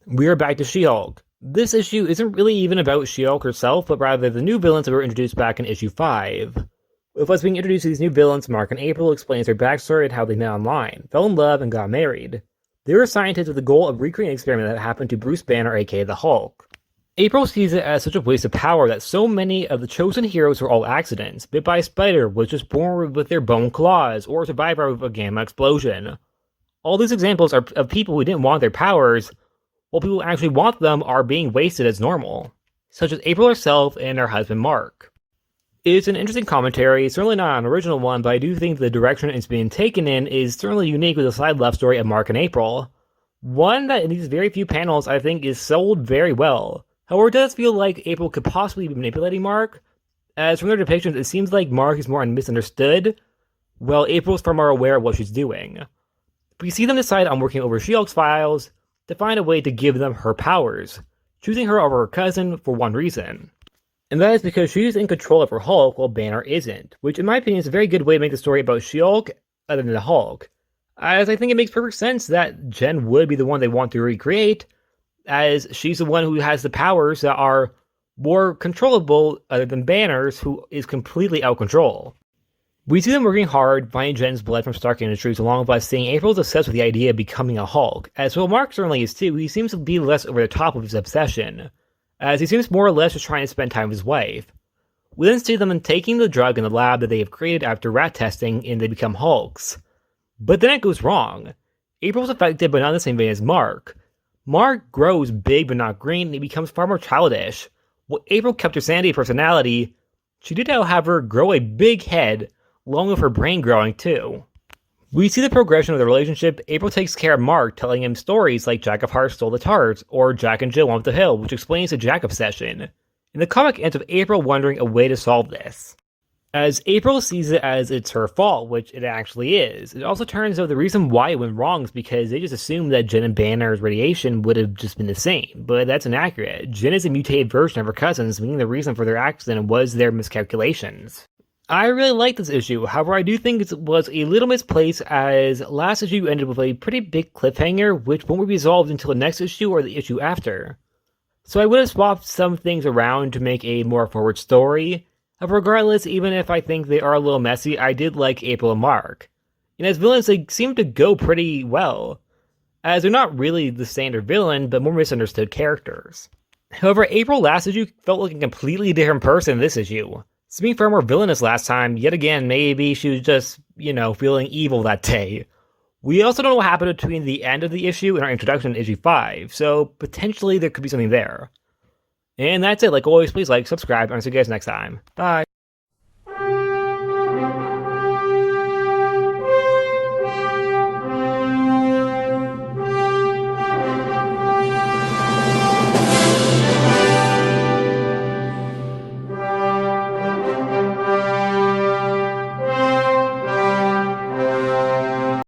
We're back to She-Hulk. This issue isn't really even about She-Hulk herself, but rather the new villains that were introduced back in issue 5. With us being introduced to these new villains, Mark and April explains their backstory and how they met online, fell in love, and got married. They were scientists with the goal of recreating an experiment that happened to Bruce Banner, aka the Hulk. April sees it as such a waste of power that so many of the chosen heroes were all accidents. Bit by a spider, was just born with their bone claws, or survived out of a gamma explosion. All these examples are of people who didn't want their powers, while people who actually want them are being wasted as normal, such as April herself and her husband Mark. It's an interesting commentary, certainly not an original one, but I do think the direction it's being taken in is certainly unique with the side love story of Mark and April. One that in these very few panels I think is sold very well. However, it does feel like April could possibly be manipulating Mark, as from their depictions it seems like Mark is more misunderstood, while April's far more aware of what she's doing. We see them decide on working over She-Hulk's files to find a way to give them her powers, choosing her over her cousin for one reason. And that is because she's in control of her Hulk while Banner isn't, which in my opinion is a very good way to make the story about She-Hulk other than the Hulk, as I think it makes perfect sense that Jen would be the one they want to recreate, as she's the one who has the powers that are more controllable other than Banner's, who is completely out of control. We see them working hard, finding Jen's blood from Stark Industries, along with us seeing April's obsessed with the idea of becoming a Hulk. As well, Mark certainly is too. He seems to be less over the top of his obsession, as he seems more or less just trying to spend time with his wife. We then see them taking the drug in the lab that they have created after rat testing, and they become Hulks. But then it goes wrong. April's affected, but not in the same vein as Mark. Mark grows big but not green, and he becomes far more childish. While April kept her sanity and personality, she did have her grow a big head, along with her brain growing too. We see the progression of the relationship. April takes care of Mark, telling him stories like Jack of Hearts stole the tarts, or Jack and Jill went up the hill, which explains the Jack obsession. And the comic ends with April wondering a way to solve this, as April sees it as it's her fault, which it actually is. It also turns out the reason why it went wrong is because they just assumed that Jen and Banner's radiation would have just been the same, but that's inaccurate. Jen is a mutated version of her cousins, meaning the reason for their accident was their miscalculations. I really like this issue, however I do think it was a little misplaced, as last issue ended with a pretty big cliffhanger, which won't be resolved until the next issue or the issue after. So I would have swapped some things around to make a more forward story. However, regardless, even if I think they are a little messy, I did like April and Mark. And as villains, they seem to go pretty well, as they're not really the standard villain, but more misunderstood characters. However, April last issue felt like a completely different person this issue. Being far more villainous last time, yet again, maybe she was just, feeling evil that day. We also don't know what happened between the end of the issue and our introduction in issue 5, so potentially there could be something there. And that's it. Like always, please like, subscribe, and I'll see you guys next time. Bye!